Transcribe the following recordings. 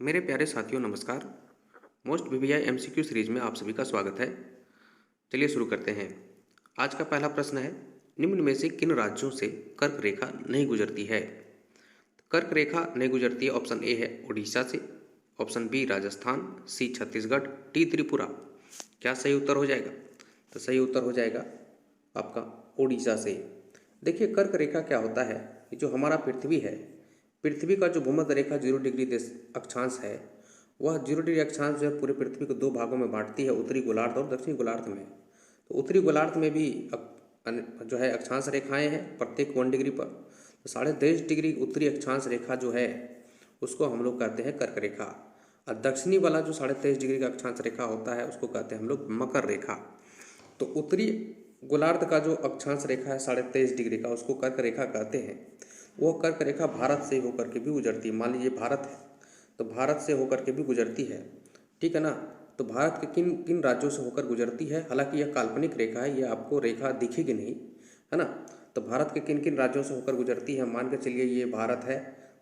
मेरे प्यारे साथियों नमस्कार। मोस्ट वीवीआई एमसीक्यू सीरीज में आप सभी का स्वागत है। चलिए शुरू करते हैं। आज का पहला प्रश्न है, निम्न में से किन राज्यों से कर्क रेखा नहीं गुजरती है? कर्क रेखा नहीं गुजरती है। ऑप्शन ए है उड़ीसा से, ऑप्शन बी राजस्थान, सी छत्तीसगढ़, डी त्रिपुरा। क्या सही उत्तर हो जाएगा? तो सही उत्तर हो जाएगा आपका उड़ीसा से। देखिए, कर्क रेखा क्या होता है, जो हमारा पृथ्वी है, पृथ्वी का जो भूमध्य रेखा 0 डिग्री देश अक्षांश है, वह 0 डिग्री अक्षांश जो है पूरे पृथ्वी को दो भागों में बांटती है, उत्तरी गोलार्ध और दक्षिणी गोलार्ध में। तो उत्तरी गोलार्ध में भी जो है अक्षांश रेखाएं हैं प्रत्येक 1 डिग्री पर। तो 23.5 डिग्री उत्तरी अक्षांश रेखा जो है उसको हम लोग कहते हैं कर्क रेखा, और दक्षिणी वाला जो 23.5 डिग्री का अक्षांश रेखा होता है उसको कहते हैं हम लोग मकर रेखा। तो उत्तरी गोलार्ध का जो अक्षांश रेखा है 23.5 डिग्री का, उसको कर्क रेखा कहते हैं। वो कर्क रेखा भारत से होकर के भी गुजरती है। मान लीजिए भारत है तो भारत से होकर के भी गुजरती है, ठीक है ना। तो भारत के किन किन राज्यों से होकर गुजरती है, हालांकि यह काल्पनिक रेखा है, ये आपको रेखा दिखेगी नहीं, है ना। तो भारत के किन किन राज्यों से होकर गुजरती है, मान के चलिए ये भारत है,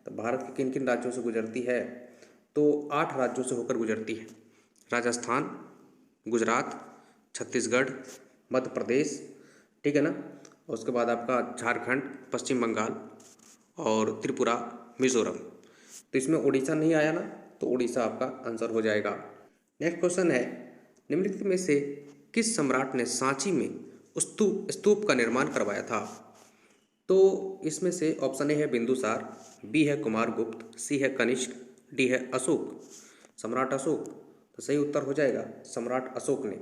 तो भारत के किन किन राज्यों से गुजरती है, तो 8 राज्यों से होकर गुजरती है। राजस्थान, गुजरात, छत्तीसगढ़, मध्य प्रदेश, ठीक है ना। और उसके बाद आपका झारखंड, पश्चिम बंगाल और त्रिपुरा, मिजोरम। तो इसमें उड़ीसा नहीं आया ना, तो उड़ीसा आपका आंसर हो जाएगा। नेक्स्ट क्वेश्चन है, निम्नलिखित में से किस सम्राट ने सांची में स्तूप स्तूप का निर्माण करवाया था? तो इसमें से ऑप्शन ए है बिंदुसार, बी है कुमारगुप्त, सी है कनिष्क, डी है अशोक। सम्राट अशोक। तो सही उत्तर हो जाएगा सम्राट अशोक ने।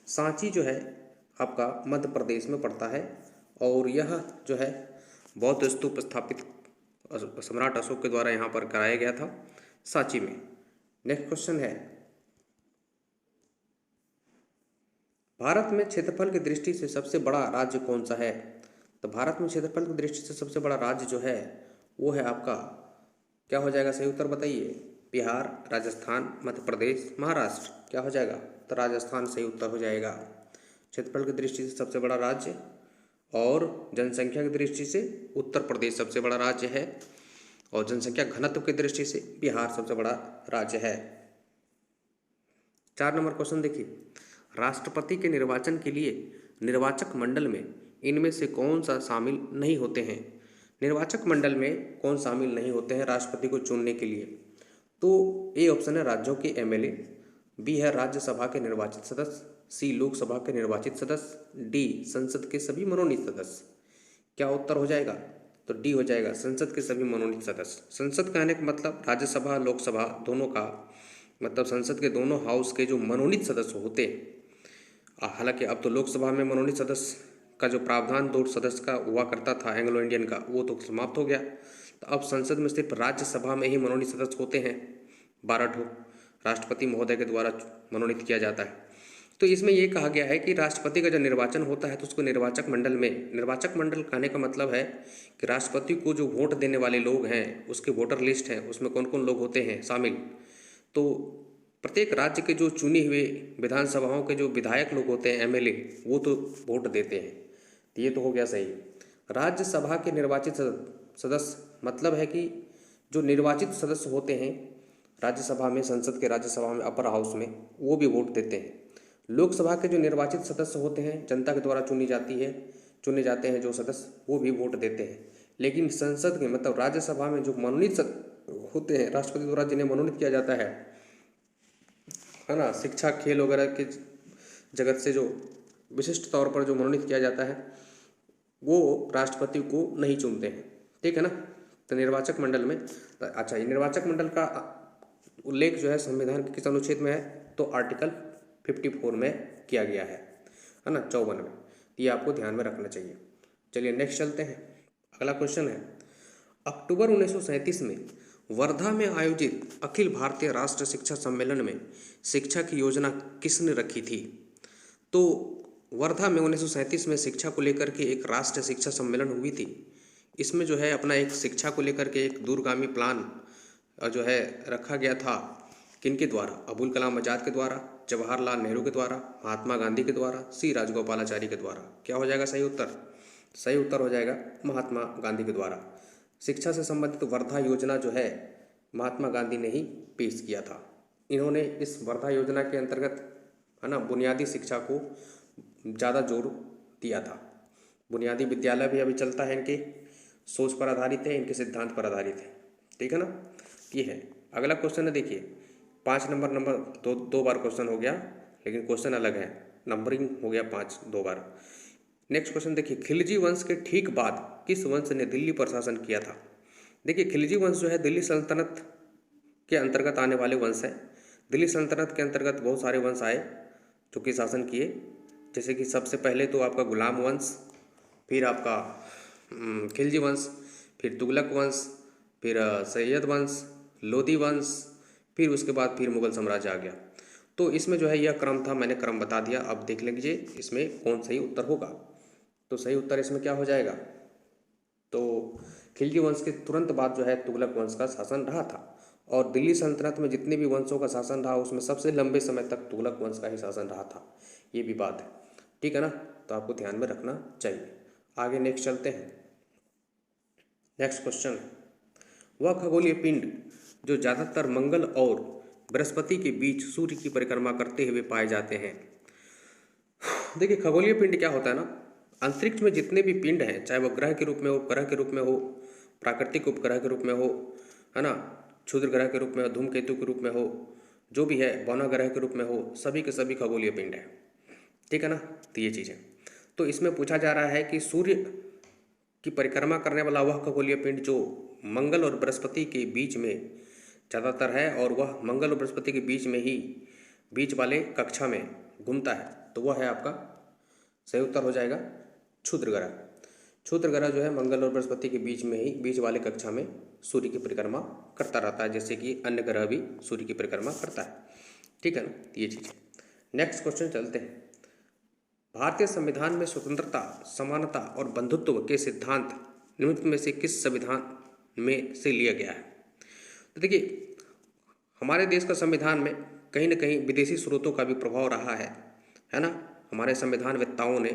सांची जो है आपका मध्य प्रदेश में पड़ता है, और यह जो है बौद्ध स्तूप स्थापित सम्राट अशोक के द्वारा यहाँ पर कराया गया था, सांची में। नेक्स्ट क्वेश्चन है, भारत में क्षेत्रफल की दृष्टि से सबसे बड़ा राज्य कौन सा है? तो भारत में क्षेत्रफल की दृष्टि से सबसे बड़ा राज्य जो है वो है आपका, क्या हो जाएगा सही उत्तर बताइए? बिहार, राजस्थान, मध्य प्रदेश, महाराष्ट्र। क्या हो जाएगा? तो राजस्थान सही उत्तर हो जाएगा। क्षेत्रफल की दृष्टि से सबसे बड़ा राज्य और जनसंख्या की दृष्टि से उत्तर प्रदेश सबसे बड़ा राज्य है, और जनसंख्या घनत्व की दृष्टि से बिहार सबसे बड़ा राज्य है। 4 नंबर क्वेश्चन देखिए, राष्ट्रपति के निर्वाचन के लिए निर्वाचक मंडल में इनमें से कौन सा शामिल नहीं होते हैं? निर्वाचक मंडल में कौन शामिल नहीं होते हैं राष्ट्रपति को चुनने के लिए? तो ए ऑप्शन है राज्यों के एमएलए, बी है राज्यसभा के निर्वाचित सदस्य, सी लोकसभा के निर्वाचित सदस्य, डी संसद के सभी मनोनीत सदस्य। क्या उत्तर हो जाएगा? तो डी हो जाएगा, संसद के सभी मनोनीत सदस्य। संसद कहने का मतलब राज्यसभा लोकसभा दोनों का, मतलब संसद के दोनों हाउस के जो मनोनीत सदस्य होते हैं। हालांकि अब तो लोकसभा में मनोनीत सदस्य का जो प्रावधान 2 सदस्य का हुआ करता था एंग्लो इंडियन का, वो तो समाप्त हो गया। तो अब संसद में सिर्फ राज्यसभा में ही मनोनीत सदस्य होते हैं, 12 ठो, राष्ट्रपति महोदय के द्वारा मनोनीत किया जाता है। तो इसमें ये कहा गया है कि राष्ट्रपति का जब निर्वाचन होता है तो उसको निर्वाचक मंडल में, निर्वाचक मंडल कहने का मतलब है कि राष्ट्रपति को जो वोट देने वाले लोग हैं उसके वोटर लिस्ट है, उसमें कौन कौन लोग होते हैं शामिल। तो प्रत्येक राज्य के जो चुने हुए विधानसभाओं के जो विधायक लोग होते हैं एमएलए, वो तो वोट देते हैं। तो ये तो हो गया सही। राज्यसभा के निर्वाचित सदस्य मतलब है कि जो निर्वाचित सदस्य होते हैं राज्यसभा में, संसद के राज्यसभा में, अपर हाउस में, वो भी वोट देते हैं। लोकसभा के जो निर्वाचित सदस्य होते हैं, जनता के द्वारा चुने जाते हैं जो सदस्य, वो भी वोट देते हैं। लेकिन संसद के मतलब राज्यसभा में जो मनोनीत होते हैं राष्ट्रपति द्वारा, जिन्हें मनोनीत किया जाता है ना, शिक्षा खेल वगैरह के जगत से जो विशिष्ट तौर पर जो मनोनीत किया जाता है, वो राष्ट्रपति को नहीं चुनते हैं, ठीक है ना। तो निर्वाचक मंडल में, अच्छा, ये निर्वाचक मंडल का उल्लेख जो है संविधान के किस अनुच्छेद में है? तो आर्टिकल 54 में किया गया है ना, 54 में। ये आपको ध्यान में रखना चाहिए। चलिए नेक्स्ट चलते हैं। अगला क्वेश्चन है, अक्टूबर 1937 में वर्धा में आयोजित अखिल भारतीय राष्ट्र शिक्षा सम्मेलन में शिक्षा की योजना किसने रखी थी? तो वर्धा में 1937 में शिक्षा को लेकर के एक राष्ट्रीय शिक्षा सम्मेलन हुई थी। इसमें जो है अपना एक शिक्षा को लेकर के एक दूरगामी प्लान जो है रखा गया था। किनके द्वारा? अबुल कलाम आजाद के द्वारा, जवाहरलाल नेहरू के द्वारा, महात्मा गांधी के द्वारा, सी राजगोपालाचारी के द्वारा। क्या हो जाएगा सही उत्तर? सही उत्तर हो जाएगा महात्मा गांधी के द्वारा। शिक्षा से संबंधित वर्धा योजना जो है महात्मा गांधी ने ही पेश किया था। इन्होंने इस वर्धा योजना के अंतर्गत है ना बुनियादी शिक्षा को ज़्यादा जोर दिया था। बुनियादी विद्यालय भी अभी चलता है, इनके सोच पर आधारित है, इनके सिद्धांत पर आधारित है। ठीक है ना, ये है। अगला क्वेश्चन है, देखिए 5 नंबर दो बार क्वेश्चन हो गया, लेकिन क्वेश्चन अलग है, नंबरिंग हो गया 5 2 बार। नेक्स्ट क्वेश्चन देखिए, खिलजी वंश के ठीक बाद किस वंश ने दिल्ली पर शासन किया था? देखिए खिलजी वंश जो है दिल्ली सल्तनत के अंतर्गत आने वाले वंश हैं। दिल्ली सल्तनत के अंतर्गत बहुत सारे वंश आए जो कि शासन किए, जैसे कि सबसे पहले तो आपका गुलाम वंश, फिर आपका खिलजी वंश, फिर तुगलक वंश, फिर सैयद वंश, लोधी वंश, फिर उसके बाद फिर मुगल साम्राज्य आ गया। तो इसमें जो है यह क्रम था, मैंने क्रम बता दिया। अब देख लीजिए इसमें कौन सही उत्तर होगा। तो सही उत्तर इसमें क्या हो जाएगा? तो खिलजी वंश के तुरंत बाद जो है तुगलक वंश का शासन रहा था, और दिल्ली सल्तनत में जितने भी वंशों का शासन रहा उसमें सबसे लंबे समय तक तुगलक वंश का ही शासन रहा था। ये भी बात है, ठीक है ना, तो आपको ध्यान में रखना चाहिए। आगे नेक्स्ट चलते हैं। नेक्स्ट क्वेश्चन, वह खगोलीय पिंड जो ज़्यादातर मंगल और बृहस्पति के बीच सूर्य की परिक्रमा करते हुए पाए जाते हैं। देखिए खगोलीय पिंड क्या होता है ना, अंतरिक्ष में जितने भी पिंड हैं, चाहे वो ग्रह के रूप में हो, उपग्रह के रूप में हो, प्राकृतिक उपग्रह के रूप में हो, है ना, क्षुद्र ग्रह के रूप में हो, धूमकेतु के रूप में हो, जो भी है बौना ग्रह के रूप में हो, सभी के सभी खगोलीय पिंड है। ठीक है ना, तो ये चीज़ है। तो इसमें पूछा जा रहा है कि सूर्य की परिक्रमा करने वाला वह खगोलीय पिंड जो मंगल और बृहस्पति के बीच में ज़्यादातर है, और वह मंगल और बृहस्पति के बीच में ही बीच वाले कक्षा में घूमता है, तो वह है आपका सही उत्तर हो जाएगा क्षुद्र ग्रह। क्षुद्र ग्रह जो है मंगल और बृहस्पति के बीच में ही बीच वाले कक्षा में सूर्य की परिक्रमा करता रहता है, जैसे कि अन्य ग्रह भी सूर्य की परिक्रमा करता है। ठीक है ना, ये चीज़ है। नेक्स्ट क्वेश्चन चलते हैं। भारतीय संविधान में स्वतंत्रता, समानता और बंधुत्व के सिद्धांत निम्न में से किस संविधान में से लिया गया है? तो देखिए हमारे देश का संविधान में कहीं ना कहीं विदेशी स्रोतों का भी प्रभाव रहा है ना। हमारे संविधानवेत्ताओं ने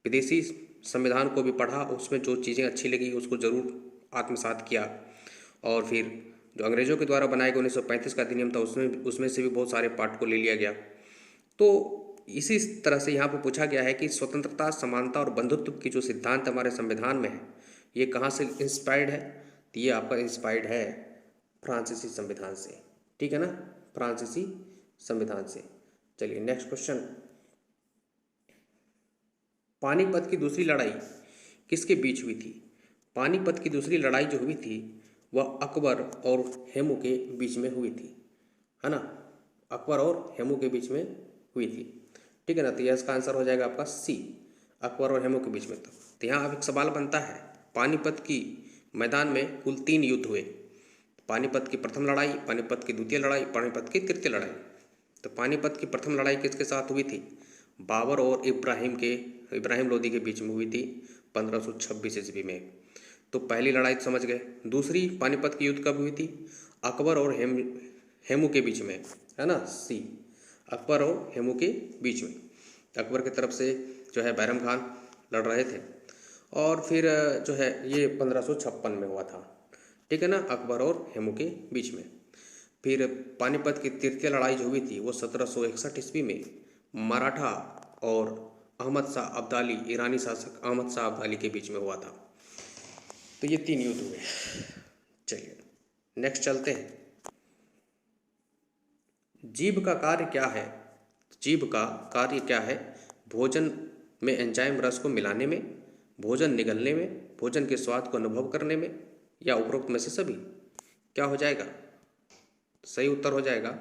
विदेशी संविधान को भी पढ़ा, उसमें जो चीज़ें अच्छी लगी उसको ज़रूर आत्मसात किया, और फिर जो अंग्रेज़ों के द्वारा बनाए गए 1935 का अधिनियम था उसमें से भी बहुत सारे पार्ट को ले लिया गया। तो इसी तरह से यहाँ पर पूछा गया है कि स्वतंत्रता, समानता और बंधुत्व की जो सिद्धांत हमारे संविधान में है, ये कहाँ से इंस्पायर्ड है? तो ये आपका इंस्पायर्ड है फ्रांसीसी संविधान से। ठीक है ना, फ्रांसीसी संविधान से। चलिए नेक्स्ट क्वेश्चन, पानीपत की दूसरी लड़ाई किसके बीच हुई थी? पानीपत की दूसरी लड़ाई जो हुई थी वह अकबर और हेमू के बीच में हुई थी, है ना, अकबर और हेमू के बीच में हुई थी। ठीक है ना, तो यह इसका आंसर हो जाएगा आपका सी, अकबर और हेमू के बीच में। तो यहाँ अब एक सवाल बनता है, पानीपत की मैदान में कुल 3 युद्ध हुए, पानीपत की प्रथम लड़ाई, पानीपत की द्वितीय लड़ाई, पानीपत की तृतीय लड़ाई। तो पानीपत की प्रथम लड़ाई किसके साथ हुई थी? बाबर और इब्राहिम लोदी के बीच में हुई थी 1526 ईस्वी में। तो पहली लड़ाई समझ गए। दूसरी पानीपत की युद्ध कब हुई थी? अकबर और हेमू के बीच में, है ना, सी, अकबर और हेमू के बीच में। अकबर की तरफ से जो है बैरम खान लड़ रहे थे, और फिर जो है ये 1556 में हुआ था। ठीक है ना, अकबर और हेमू के बीच में। फिर पानीपत की तृतीय लड़ाई जो हुई थी वो 1761 ईस्वी में मराठा और अहमद शाह अब्दाली, ईरानी शासक अहमद शाह अब्दाली के बीच में हुआ था। तो ये 3 युद्ध हुए। चलिए नेक्स्ट चलते हैं। जीभ का कार्य क्या है? जीभ का कार्य क्या है? भोजन में एंजाइम रस को मिलाने में, भोजन निगलने में, भोजन के स्वाद को अनुभव करने में, या उपरोक्त में से सभी? क्या हो जाएगा? सही उत्तर हो जाएगा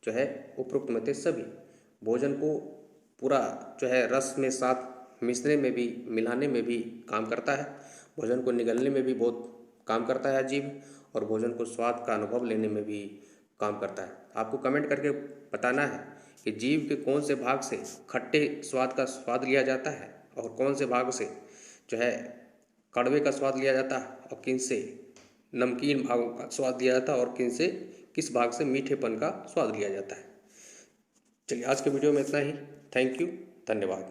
जो है उपरोक्त में से सभी। भोजन को पूरा जो है रस में साथ मिश्रने में भी, मिलाने में भी काम करता है, भोजन को निगलने में भी बहुत काम करता है जीभ, और भोजन को स्वाद का अनुभव लेने में भी काम करता है। आपको कमेंट करके बताना है कि जीभ के कौन से भाग से खट्टे स्वाद का स्वाद लिया जाता है, और कौन से भाग से जो है कड़वे का स्वाद लिया जाता है, और किन से नमकीन भागों का स्वाद लिया जाता है, और किस भाग से मीठेपन का स्वाद लिया जाता है। चलिए आज के वीडियो में इतना ही। थैंक यू, धन्यवाद।